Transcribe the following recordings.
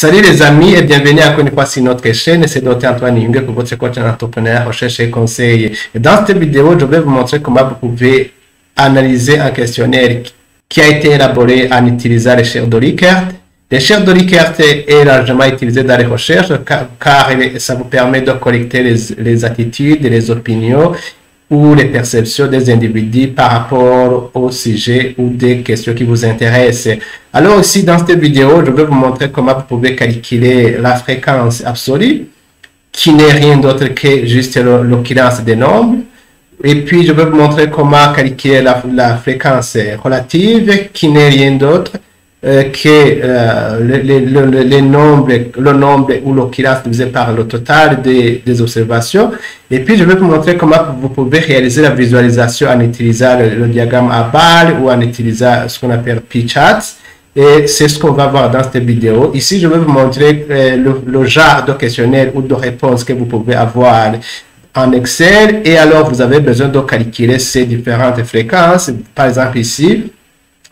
Salut les amis et bienvenue encore une fois sur notre chaîne. C'est Dr Antoine Yunge pour votre coach en entrepreneur, recherche et conseil. Et dans cette vidéo, je vais vous montrer comment vous pouvez analyser un questionnaire qui a été élaboré en utilisant les chaires de Likert. Les chaires de Likert est largement utilisé dans les recherches car ça vous permet de collecter les attitudes, les opinions ou les perceptions des individus par rapport au sujet ou des questions qui vous intéressent. Alors ici, dans cette vidéo, je vais vous montrer comment vous pouvez calculer la fréquence absolue, qui n'est rien d'autre que juste l'occurrence des nombres. Et puis, je vais vous montrer comment calculer la fréquence relative, qui n'est rien d'autre que le nombre ou l'occurrence divisé par le total des observations. Et puis, je vais vous montrer comment vous pouvez réaliser la visualisation en utilisant le diagramme à balles ou en utilisant ce qu'on appelle P-charts. Et c'est ce qu'on va voir dans cette vidéo. Ici, je vais vous montrer le genre de questionnaire ou de réponse que vous pouvez avoir en Excel. Et alors, vous avez besoin de calculer ces différentes fréquences. Par exemple, ici,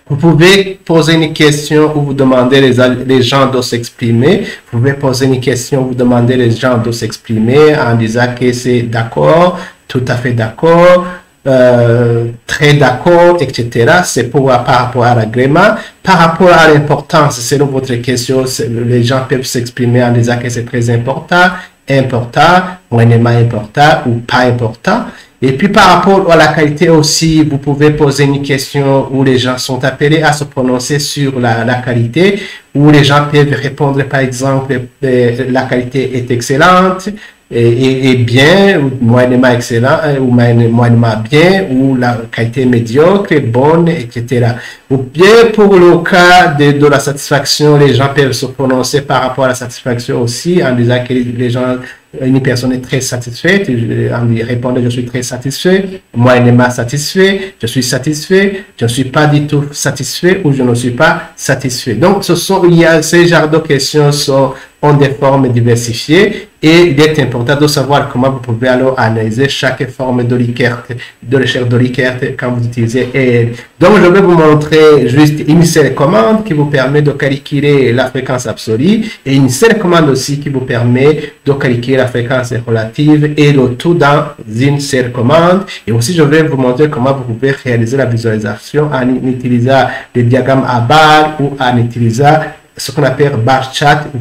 vous pouvez poser une question où vous demandez les gens de s'exprimer. Vous pouvez poser une question où vous demandez les gens de s'exprimer en disant que c'est d'accord, tout à fait d'accord, très d'accord, etc. C'est par rapport à l'agrément. Par rapport à l'importance, selon votre question, les gens peuvent s'exprimer en disant que c'est très important, important, moyennement important ou pas important. Et puis par rapport à la qualité aussi, vous pouvez poser une question où les gens sont appelés à se prononcer sur la qualité, où les gens peuvent répondre par exemple la qualité est excellente et bien, ou moyennement excellent, ou moyennement bien, ou la qualité médiocre, bonne, etc. Ou bien pour le cas de la satisfaction, les gens peuvent se prononcer par rapport à la satisfaction aussi en disant que les gens, une personne est très satisfaite, en répondant je suis très satisfait, moyennement satisfait, je suis satisfait, je ne suis pas du tout satisfait ou je ne suis pas satisfait. Donc ces genres de questions ont des formes diversifiées et il est important de savoir comment vous pouvez alors analyser chaque forme de Likert, de l'échelle de Likert quand vous utilisez EL. Donc je vais vous montrer juste une seule commande qui vous permet de calculer la fréquence absolue et une seule commande aussi qui vous permet de calculer la fréquence relative et le tout dans une seule commande. Et aussi je vais vous montrer comment vous pouvez réaliser la visualisation en utilisant les diagrammes à barres ou en utilisant ce qu'on appelle bar chart ou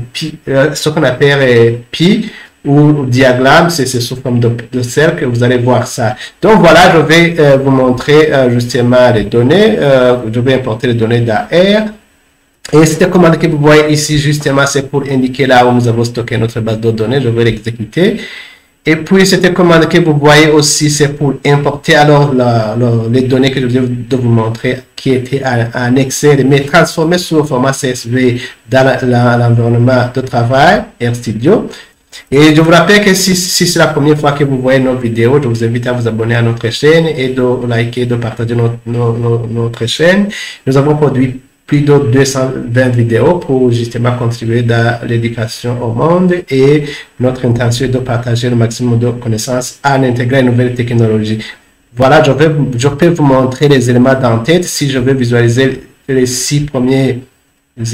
ce qu'on appelle pi ou diagramme, c'est sous forme de cercle, vous allez voir ça. Donc voilà, je vais vous montrer justement les données. Je vais importer les données d'AR. Et cette commande que vous voyez ici, justement, c'est pour indiquer là où nous avons stocké notre base de données. Je vais l'exécuter. Et puis, cette commande que vous voyez aussi, c'est pour importer alors les données que je viens de vous montrer qui étaient en Excel, mais transformées sous le format CSV dans l'environnement de travail RStudio. Et je vous rappelle que si c'est la première fois que vous voyez nos vidéos, je vous invite à vous abonner à notre chaîne et de liker, de partager notre chaîne. Nous avons produit plus de 220 vidéos pour justement contribuer dans l'éducation au monde et notre intention est de partager le maximum de connaissances en intégrant une nouvelle technologie. Voilà, je peux vous montrer les éléments d'en-tête si je veux visualiser les 6 premiers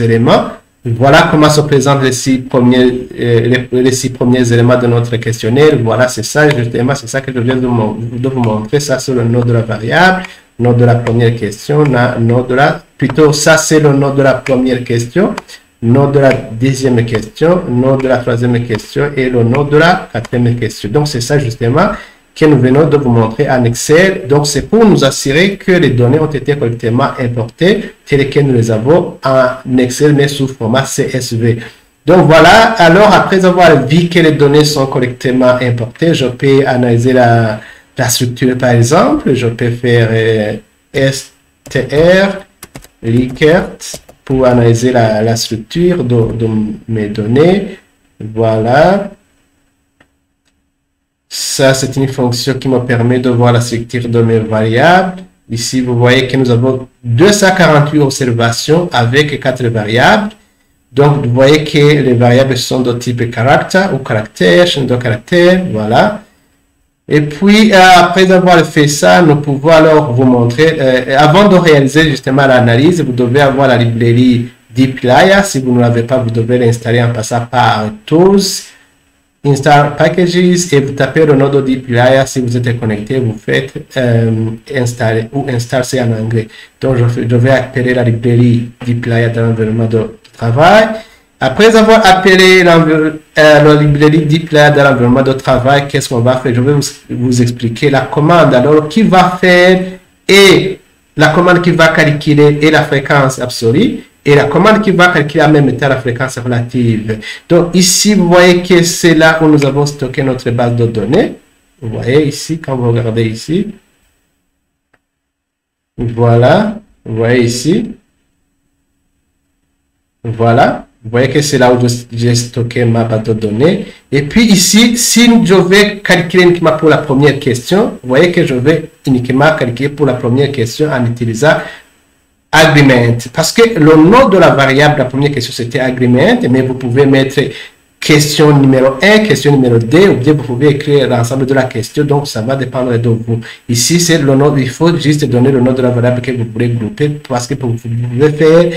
éléments. Voilà comment se présentent les 6 premiers éléments de notre questionnaire. Voilà, c'est ça, justement, c'est ça que je viens de vous montrer. Ça, c'est le nom de la variable, nom de la première question, ça, c'est le nom de la première question, nom de la deuxième question, nom de la troisième question et le nom de la quatrième question. Donc, c'est ça, justement, que nous venons de vous montrer en Excel. Donc, c'est pour nous assurer que les données ont été correctement importées, telles que nous les avons en Excel, mais sous format CSV. Donc, voilà. Alors, après avoir vu que les données sont correctement importées, je peux analyser la structure, par exemple. Je peux faire str Likert pour analyser la structure de mes données. Voilà. Ça, c'est une fonction qui me permet de voir la structure de mes variables. Ici, vous voyez que nous avons 248 observations avec 4 variables. Donc, vous voyez que les variables sont de type caractère ou caractère, chaîne de caractère, voilà. Et puis, après avoir fait ça, nous pouvons alors vous montrer, avant de réaliser justement l'analyse, vous devez avoir la librairie dplyr. Si vous ne l'avez pas, vous devez l'installer en passant par Tools, Install Packages et vous tapez le nom de dplyr. Si vous êtes connecté, vous faites installer ou install, c'est en anglais. Donc je vais appeler la librairie dplyr dans l'environnement de travail. Après avoir appelé la librairie dplyr dans l'environnement de travail, qu'est-ce qu'on va faire? Je vais vous expliquer la commande. Alors, qui va faire et la commande qui va calculer et la fréquence absolue et la commande qui va calculer en même temps la fréquence relative. Donc, ici, vous voyez que c'est là où nous avons stocké notre base de données. Vous voyez ici, quand vous regardez ici. Voilà. Vous voyez ici. Voilà. Vous voyez que c'est là où j'ai stocké ma base de données. Et puis ici, si je vais calculer uniquement pour la première question, vous voyez que je vais uniquement calculer pour la première question en utilisant agreement. Parce que le nom de la variable, la première question, c'était agreement, mais vous pouvez mettre question numéro 1, question numéro 2, ou bien vous pouvez écrire l'ensemble de la question, donc ça va dépendre de vous. Ici, c'est le nom, il faut juste donner le nom de la variable que vous voulez grouper, parce que vous pouvez faire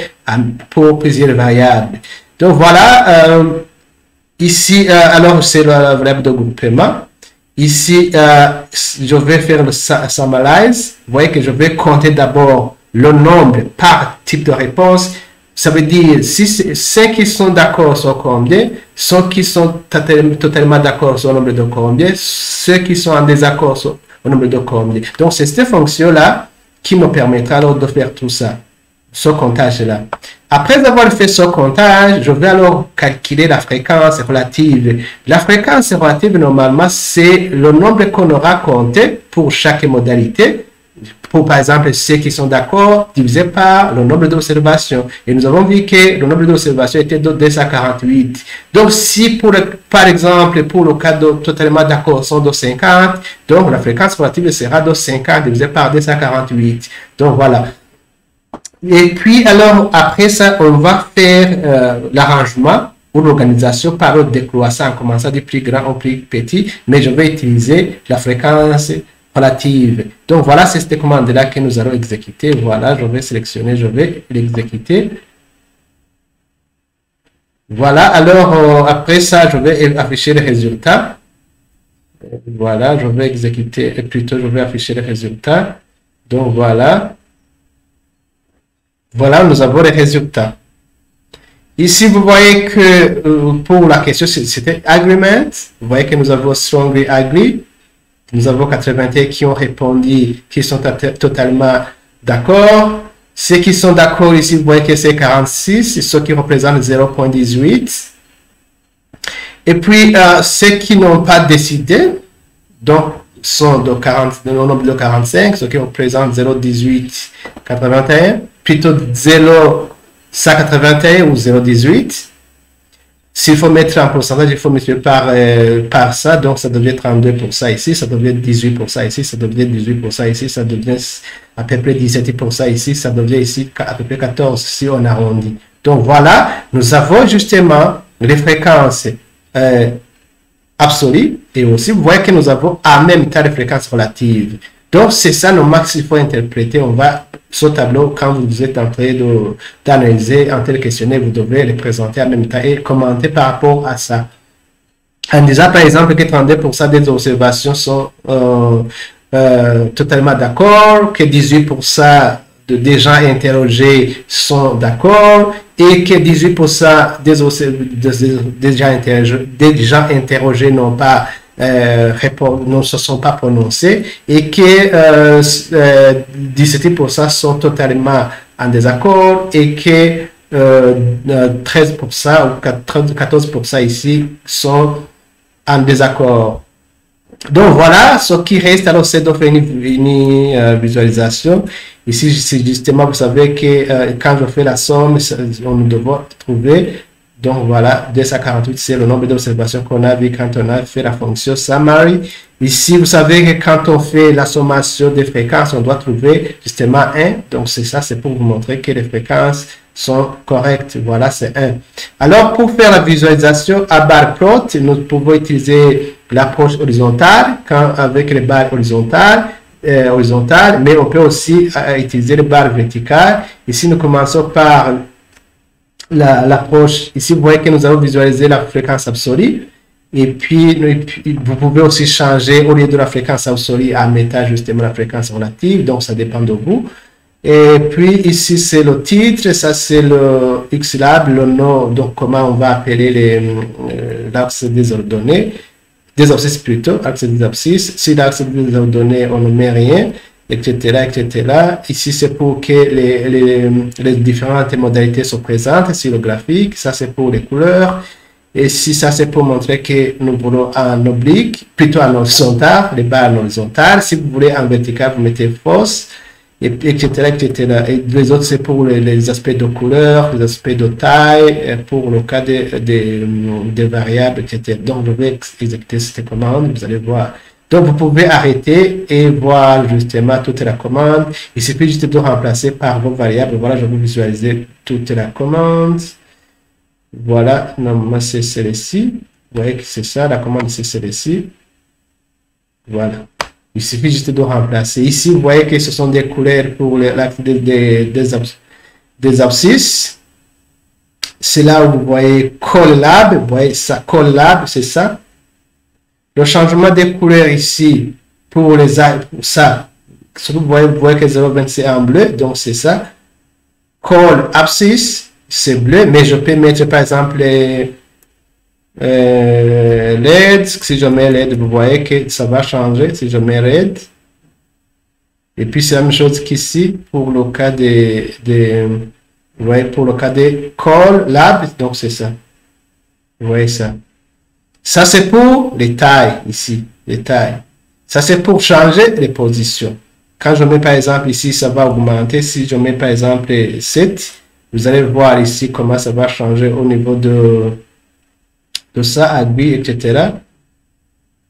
pour plusieurs variables. Donc voilà, ici, alors c'est la variable de groupement. Ici, je vais faire le summarize. Vous voyez que je vais compter d'abord le nombre par type de réponse. Ça veut dire, si ceux qui sont d'accord sur combien, ceux qui sont totalement d'accord sur le nombre de combien, ceux qui sont en désaccord sur le nombre de combien. Donc, c'est cette fonction-là qui me permettra alors de faire tout ça, ce comptage-là. Après avoir fait ce comptage, je vais alors calculer la fréquence relative. La fréquence relative, normalement, c'est le nombre qu'on aura compté pour chaque modalité. Pour, par exemple, ceux qui sont d'accord, divisé par le nombre d'observations. Et nous avons vu que le nombre d'observations était de 248. Donc, si, par exemple, pour le cas de totalement d'accord sont de 50, donc la fréquence relative sera de 50 divisé par 248. Donc, voilà. Et puis, alors, après ça, on va faire l'arrangement ou l'organisation par ordre décroissant, en commençant du plus grand au plus petit, mais je vais utiliser la fréquence relative. Donc, voilà, c'est cette commande-là que nous allons exécuter. Voilà, je vais sélectionner, je vais l'exécuter. Voilà, alors, après ça, je vais afficher les résultats. Voilà, je vais exécuter, plutôt, je vais afficher les résultats. Donc, voilà. Voilà, nous avons les résultats. Ici, vous voyez que pour la question, c'était agreement. Vous voyez que nous avons strongly agree. Nous avons 81 qui ont répondu, qui sont totalement d'accord. Ceux qui sont d'accord ici, vous voyez que c'est 46, ce qui représente 0,18. Et puis, ceux qui n'ont pas décidé, donc, sont de 40, le nombre de 45, ce qui représente 0,1881, plutôt 0,181 ou 0,18. S'il faut mettre en pourcentage, il faut multiplier par ça, donc ça devient 32% ici, ça devient 18% ici, ça devient 18% ici, ça devient à peu près 17% ici, ça devient ici à peu près 14% si on arrondit. Donc voilà, nous avons justement les fréquences absolues et aussi vous voyez que nous avons en même temps les fréquences relatives. Donc c'est ça nos max qu'il faut interpréter. On va ce tableau, quand vous êtes en train d'analyser un tel questionnaire, vous devez les présenter en même temps et commenter par rapport à ça. En disant par exemple que 32% des observations sont totalement d'accord, que 18% des gens interrogés sont d'accord et que 18% des gens interrogés n'ont pas ne se sont pas prononcés et que 17% sont totalement en désaccord et que 13% ou 14% ici sont en désaccord. Donc voilà, ce qui reste alors c'est de faire une visualisation. Ici, justement, vous savez que quand je fais la somme, on doit trouver. Donc voilà, 248, c'est le nombre d'observations qu'on a vu quand on a fait la fonction summary. Ici, vous savez que quand on fait la sommation des fréquences, on doit trouver justement 1. Donc c'est ça, c'est pour vous montrer que les fréquences sont correctes. Voilà, c'est 1. Alors, pour faire la visualisation à barre plot, nous pouvons utiliser l'approche horizontale, avec les barres horizontales, mais on peut aussi utiliser les barres verticales. Ici, nous commençons par l'approche. Ici, vous voyez que nous allons visualiser la fréquence absolue. Et puis, vous pouvez aussi changer, au lieu de la fréquence absolue, à mettre justement la fréquence relative. Donc, ça dépend de vous. Et puis, ici, c'est le titre. Ça, c'est le XLab, le nom. Donc, comment on va appeler l'axe des ordonnées. Des abscisses plutôt, axe des abscisses. Si l'axe des ordonnées, on ne met rien, etc., etc. Ici, c'est pour que les différentes modalités soient présentes sur le graphique. Ça, c'est pour les couleurs. Et si ça, c'est pour montrer que nous voulons en oblique, plutôt en horizontal, les barres en horizontal. Si vous voulez en vertical, vous mettez fausse, et etc., etc. Et les autres, c'est pour les aspects de couleur, les aspects de taille, pour le cas des variables, etc. Donc, je vais exécuter cette commande, vous allez voir. Donc, vous pouvez arrêter et voir justement toute la commande. Il suffit juste de remplacer par vos variables. Voilà, je vais visualiser toute la commande. Voilà, normalement c'est celle-ci. Vous voyez que c'est ça, la commande c'est celle-ci. Voilà. Il suffit juste de remplacer. Ici, vous voyez que ce sont des couleurs pour l'axe des abscisses. C'est là où vous voyez collab. Vous voyez ça, collab, c'est ça. Le changement des couleurs ici, pour ça, vous voyez que 0,26 est en bleu, donc c'est ça. Call abscisse. C'est bleu, mais je peux mettre par exemple LED. Si je mets LED, vous voyez que ça va changer. Si je mets red, et puis c'est la même chose qu'ici pour le cas vous voyez, pour le cas des call lab, donc c'est ça. Vous voyez ça. Ça c'est pour les tailles ici, les tailles. Ça c'est pour changer les positions. Quand je mets par exemple ici, ça va augmenter. Si je mets par exemple 7. Vous allez voir ici comment ça va changer au niveau de ça, agree, etc.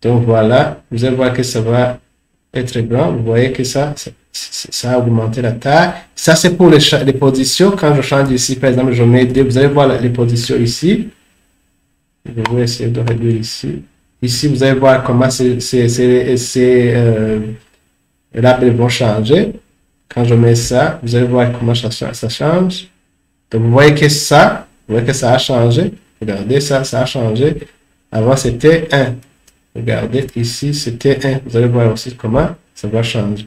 Donc voilà, vous allez voir que ça va être grand. Vous voyez que ça a augmenté la taille. Ça, c'est pour les positions. Quand je change ici, par exemple, je mets 2, vous allez voir les positions ici. Je vais essayer de réduire ici. Ici, vous allez voir comment ces labels vont changer. Quand je mets ça, vous allez voir comment ça change. Donc, vous voyez que ça a changé. Regardez, ça a changé. Avant, c'était 1. Regardez, ici, c'était 1. Vous allez voir aussi comment ça va changer.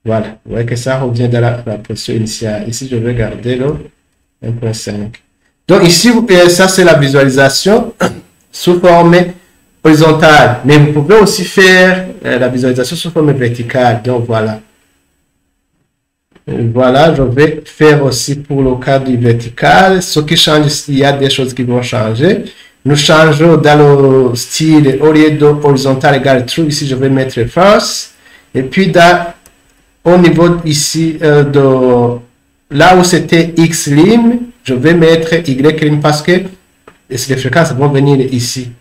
Voilà. Vous voyez que ça revient dans la position initiale. Ici, je vais garder le 1.5. Donc, ici, ça, c'est la visualisation sous forme horizontale. Mais vous pouvez aussi faire la visualisation sous forme verticale. Donc, voilà. Voilà, je vais faire aussi pour le cas du vertical. Ce qui change, il y a des choses qui vont changer. Nous changeons dans le style, au lieu de horizontal égale true, ici je vais mettre false. Et puis au niveau ici, là où c'était x lim, je vais mettre y lim parce que les fréquences vont venir ici.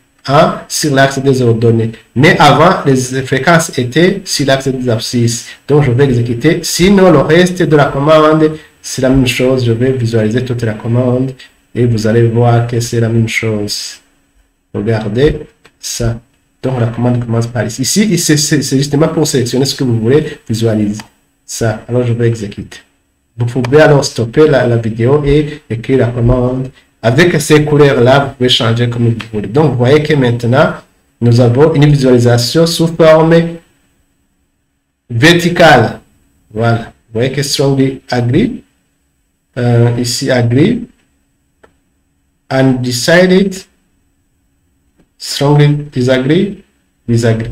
Sur l'axe des ordonnées. Mais avant, les fréquences étaient sur l'axe des abscisses. Donc, je vais exécuter. Sinon, le reste de la commande, c'est la même chose. Je vais visualiser toute la commande et vous allez voir que c'est la même chose. Regardez ça. Donc, la commande commence par ici. Ici, c'est justement pour sélectionner ce que vous voulez visualiser. Ça. Alors, je vais exécuter. Vous pouvez alors stopper la vidéo et écrire la commande. Avec ces couleurs-là, vous pouvez changer comme vous voulez. Donc, vous voyez que maintenant, nous avons une visualisation sous forme verticale. Voilà. Vous voyez que strongly agree. Ici, agree. Undecided. Strongly disagree. Disagree.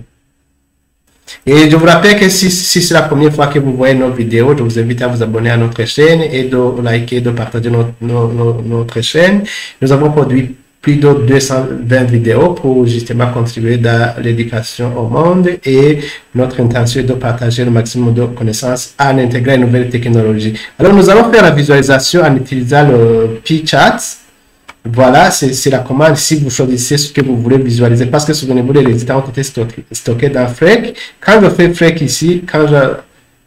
Et je vous rappelle que si c'est la première fois que vous voyez nos vidéos, je vous invite à vous abonner à notre chaîne et de liker, de partager notre chaîne. Nous avons produit plus de 220 vidéos pour justement contribuer dans l'éducation au monde et notre intention est de partager le maximum de connaissances en intégrant une nouvelle technologie. Alors, nous allons faire la visualisation en utilisant le P-Chat. Voilà, c'est la commande si vous choisissez ce que vous voulez visualiser. Parce que souvenez-vous, les résultats ont été stockés dans Freq. Quand je fais Freq ici,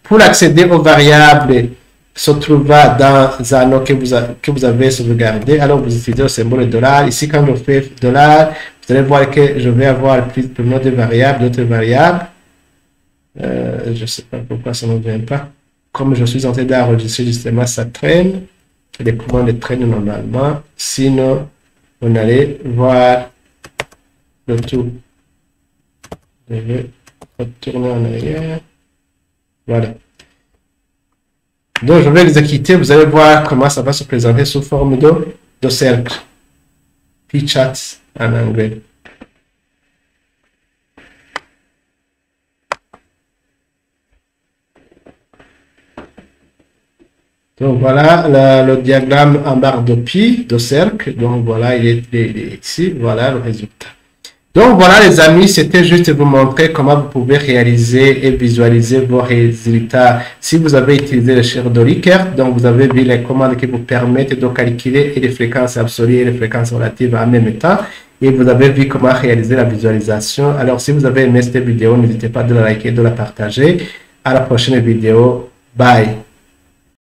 pour accéder aux variables se trouvant dans un nom que vous avez sauvegardé, alors vous utilisez le symbole $. Ici, quand je fais $, vous allez voir que je vais avoir plus de nom de variables, d'autres variables. Je ne sais pas pourquoi ça ne vient pas. Comme je suis en train d'enregistrer, justement, ça traîne. les commandes traînent normalement. Sinon, on allait voir le tout. Je vais retourner en arrière. Voilà. Donc, je vais l'exécuter. Vous allez voir comment ça va se présenter sous forme de cercle. Puis chat en anglais. Donc voilà le diagramme en barre de pi, de cercle. Donc voilà, il est ici. Voilà le résultat. Donc voilà les amis, c'était juste vous montrer comment vous pouvez réaliser et visualiser vos résultats si vous avez utilisé le share de Likert. Donc vous avez vu les commandes qui vous permettent de calculer les fréquences absolues et les fréquences relatives en même temps. Et vous avez vu comment réaliser la visualisation. Alors si vous avez aimé cette vidéo, n'hésitez pas de la liker, de la partager. À la prochaine vidéo. Bye.